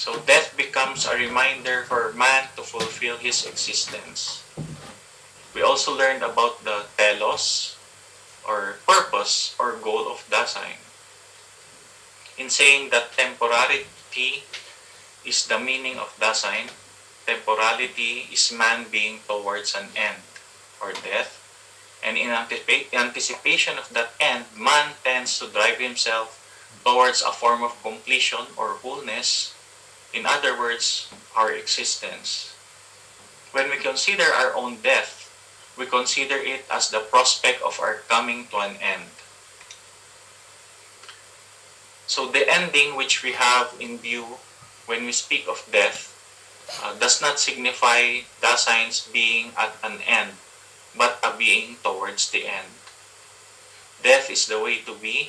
So death becomes a reminder for man to fulfill his existence. We also learned about the telos, or purpose or goal of Dasein, in saying that temporality is the meaning of Dasein. Temporality is man being towards an end, or death, and in anticipation of that end, man tends to drive himself towards a form of completion or wholeness, in other words, our existence. When we consider our own death, we consider it as the prospect of our coming to an end. So the ending which we have in view when we speak of death does not signify Dasein's being at an end, but a being towards the end. Death is the way to be.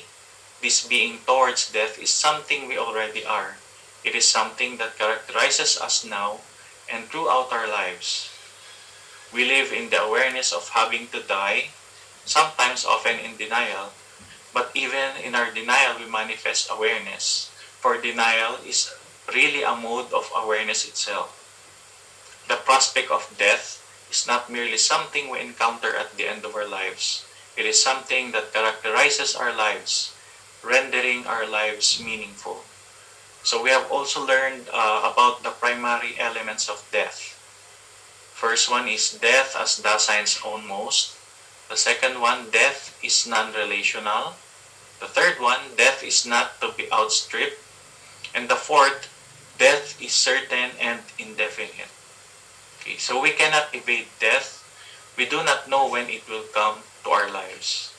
This being towards death is something we already are. It is something that characterizes us now and throughout our lives. We live in the awareness of having to die, sometimes often in denial, but even in our denial we manifest awareness, for denial is really a mode of awareness itself. The prospect of death is not merely something we encounter at the end of our lives. It is something that characterizes our lives, rendering our lives meaningful. So we have also learned about the primary elements of death. First one is death as Dasein's own most. The second one, death is non-relational. The third one, death is not to be outstripped. And the fourth, death is certain and indefinite. Okay, so we cannot evade death. We do not know when it will come to our lives.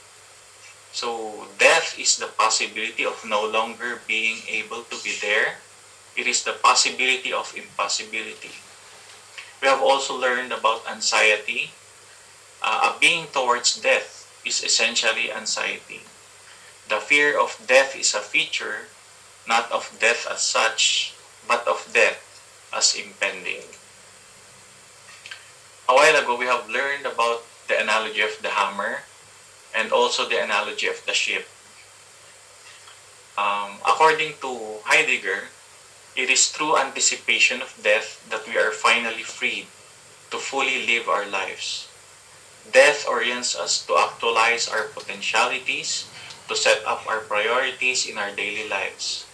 So death is the possibility of no longer being able to be there. It is the possibility of impossibility. We have also learned about anxiety. A being towards death is essentially anxiety. The fear of death is a feature, not of death as such, but of death as impending. A while ago, we have learned about the analogy of the hammer and also the analogy of the ship. According to Heidegger, it is through anticipation of death that we are finally freed to fully live our lives. Death orients us to actualize our potentialities, to set up our priorities in our daily lives.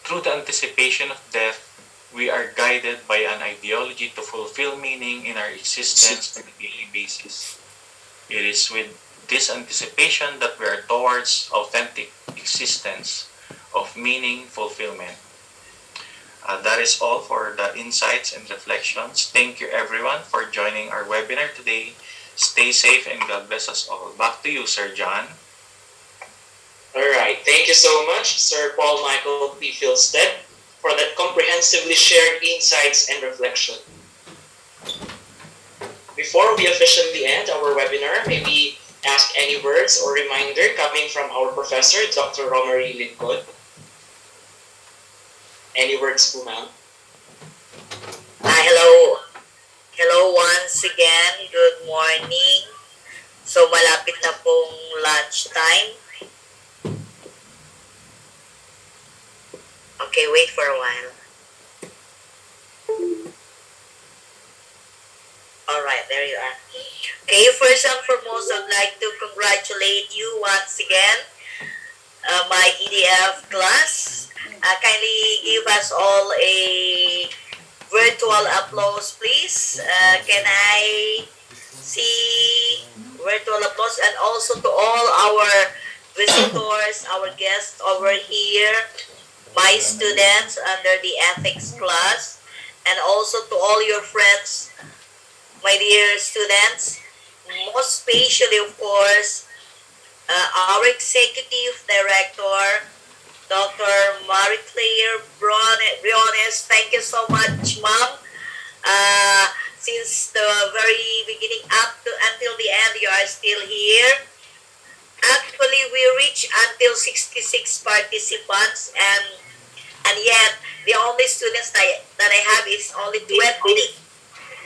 Through the anticipation of death, we are guided by an ideology to fulfill meaning in our existence on a daily basis. It is with this anticipation that we are towards authentic existence of meaning fulfillment. That is all for the insights and reflections. Thank you everyone for joining our webinar today. Stay safe and God bless us all. Back to you, Sir John. Alright, thank you so much, Sir Paul Michael P. Philstead, for that comprehensively shared insights and reflection. Before we officially end our webinar, may we ask any words or reminder coming from our professor, Dr. Romary Lincoln? Any words po, ma'am? Hello. Hello once again. Good morning. So malapit na pong lunch time. Okay, wait for a while. Alright, there you are. Okay, first and foremost, I'd like to congratulate you once again, my EDF class. Kindly give us all a virtual applause, please. Can I see virtual applause? And also to all our visitors, our guests over here, my students under the ethics class, and also to all your friends, my dear students, most especially, of course, our executive director, Dr. Marie-Claire Briones. Thank you so much, ma'am. Since the very beginning until the end, you are still here. Actually, we reached until 66 participants, and yet the only students that I have is only 20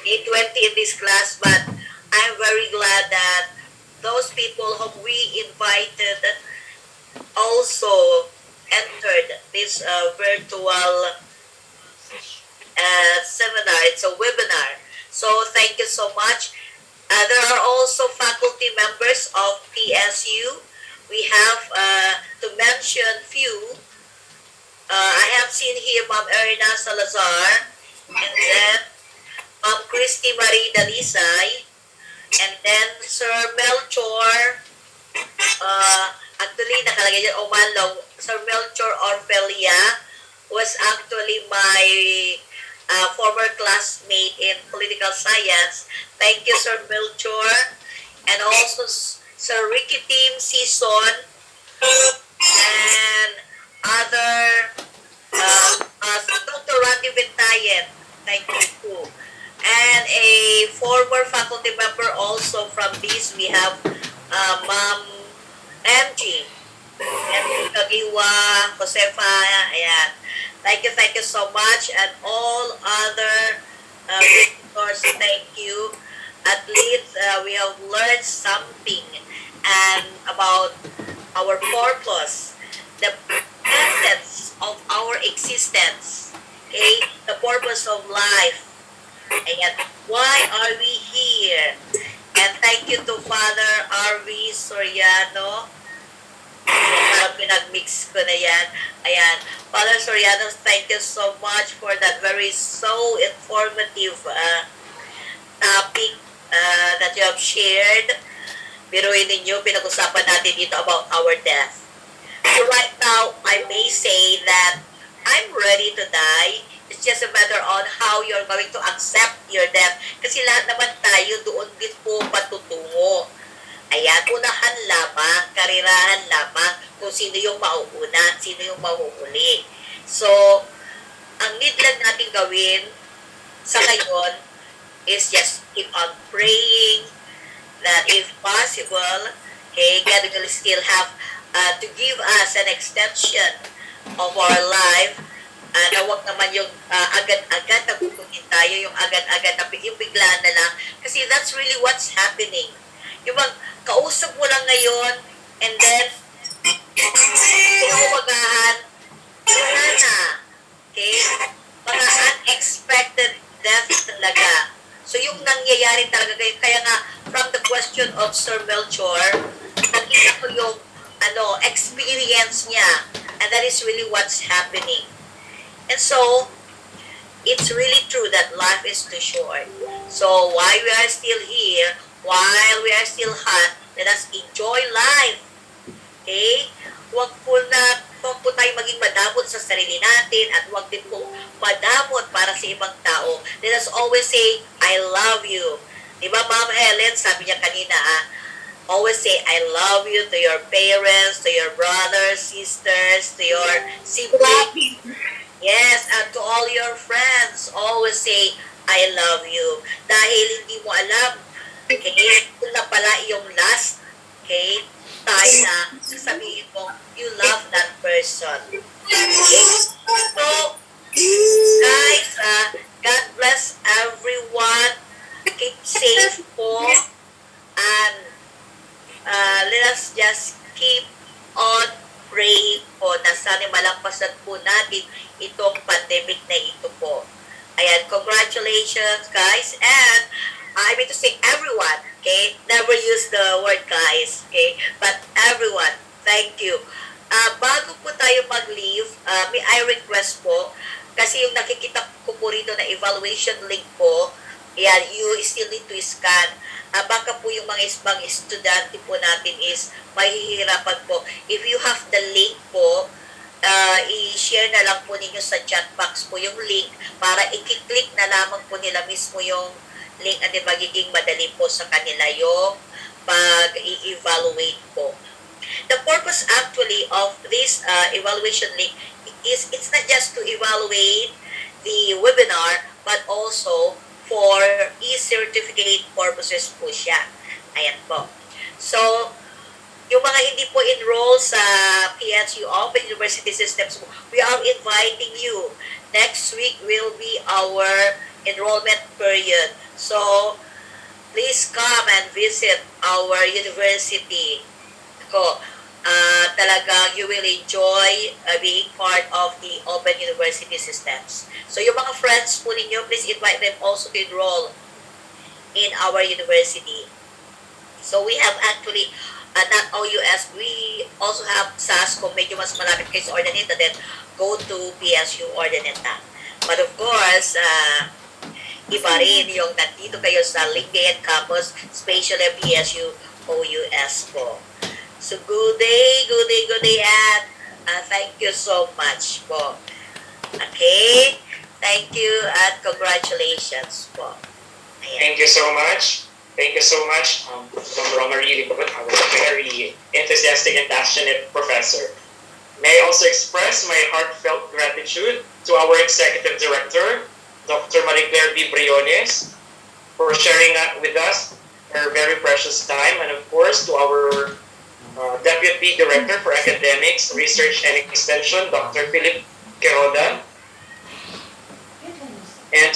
in this class. But I'm very glad that those people whom we invited also entered this virtual It's a webinar. So thank you so much. There are also faculty members of PSU. We have to mention few. I have seen here Ma'am Erna Salazar, and then Ma'am Christy Marie Dalisay, and then Sir Melchor, actually nakalagay dyan, Omalaw, Sir Melchor Orfelia was actually my former classmate in political science. Thank you, Sir Melchor. And also Sir Ricky Tim Season and other Dr. Randy Ventayen. Thank you too. And a former faculty member also from this, we have Ma'am MG. MG Kagiwa, Josefa, ayan. Thank you so much. And all other visitors, thank you. At least we have learned something and about our purpose, the essence of our existence, okay? The purpose of life. Ayan. Why are we here? And thank you to Father R.V. Soriano. Parang pinag-mix ko na yan. Ayan. Father Soriano, thank you so much for that very so informative topic that you have shared. Biruin ninyo, pinag-usapan natin dito about our death. So right now, I may say that I'm ready to die. It's just a matter on how you're going to accept your death. Kasi lahat naman tayo doon din po patutungo. Ayan, unahan lamang, karirahan lamang kung sino yung mauuna, sino yung mahuhuli. So, ang need lang natin gawin sa ngayon is just keep on praying that if possible, okay, God will still have to give us an extension of our life. Na wag naman yung agad-agad na kukunin tayo, yung agad-agad na yung biglaan na lang. Kasi that's really what's happening. Yung kausap mo lang ngayon, and then, pinumagahan, wala na. Okay? Mga unexpected death talaga. So, yung nangyayari talaga, kaya nga, from the question of Sir Melchor, nakita ko yung experience niya. And that is really what's happening. And so, it's really true that life is too short. So, while we are still here, while we are still hot, let us enjoy life. Okay? Huwag po tayo maging madamot sa sarili natin at huwag din po madamot para sa ibang tao. Let us always say, I love you. Diba, Ma'am Helen, sabi niya kanina, always say, I love you to your parents, to your brothers, sisters, to your siblings. Yes, and to all your friends, always say, I love you. Dahil hindi mo alam, okay, kung na pala yung last, okay, tayo na sasabihin mo, you love that person. Okay? So, guys, God bless everyone. Keep safe po. And let us just keep on praying po na sana malampasan po natin itong pandemic na ito po. Ayan, congratulations guys. And I mean to say everyone, okay? Never use the word guys, okay? But everyone, thank you. Bago po tayo mag-leave, may I request po, kasi yung nakikita ko po rito na evaluation link po, ayan, you still need to scan. Baka po yung mga estudyante po natin is mahihirapan po. If you have the link po, i-share na lang po ninyo sa chat box po yung link para i-click na lamang po nila mismo yung link at magiging madali po sa kanila yung pag-i-evaluate po. The purpose actually of this evaluation link is it's not just to evaluate the webinar but also for e-certificate purposes po siya. Ayan po. So, yung mga hindi po enroll sa PSU Open University Systems, we are inviting you. Next week will be our enrollment period. So, please come and visit our university. talagang you will enjoy being part of the Open University systems. So yung mga friends po ninyo, please invite them also to enroll in our university. So we have actually not OUS, we also have SAS kung medyo mas malapit kayo sa Ordaneta, then go to PSU Ordaneta. But of course, iba rin yung nandito kayo sa Lingayen Campus, especially PSU OUS po. So good day, and thank you so much po. Okay? Thank you at congratulations po. Ayan. Thank you so much. Thank you so much, Dr. Romary, our very enthusiastic and passionate professor. May I also express my heartfelt gratitude to our Executive Director, Dr. Marie-Claire B. Briones, for sharing with us her very precious time, and of course to our Deputy Director for Academics, Research and Extension, Dr. Philip Queroda, and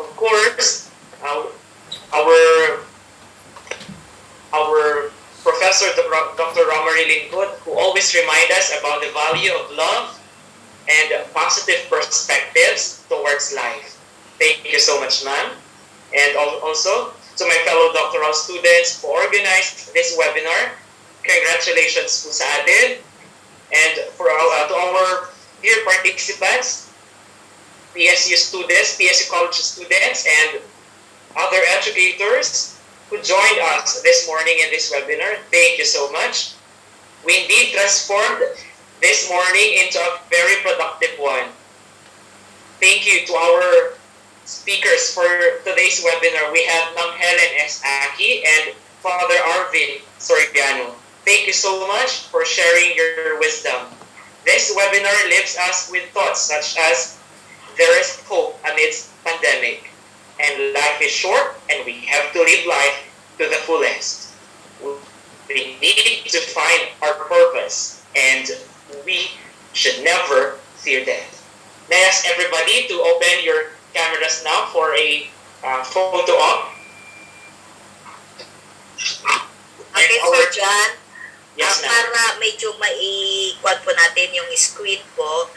of course our Professor Dr. Romary Lingkod, who always remind us about the value of love and positive perspectives towards life. Thank you so much, ma'am. And also to my fellow doctoral students who organized this webinar, congratulations po sa atin. And for to our dear participants, PSU students, PSU college students, and other educators who joined us this morning in this webinar, thank you so much. We indeed transformed this morning into a very productive one. Thank you to our speakers for today's webinar. We have Ma'am Helen S. Aki and Father Arvin Soriano. Thank you so much for sharing your wisdom. This webinar leaves us with thoughts such as, there is hope amidst pandemic, and life is short and we have to live life to the fullest. We need to find our purpose and we should never fear death. May I ask everybody to open your cameras now for a photo op. Okay, Sir John, Yes, ma'am. para medyo mai-quad po natin yung screen po,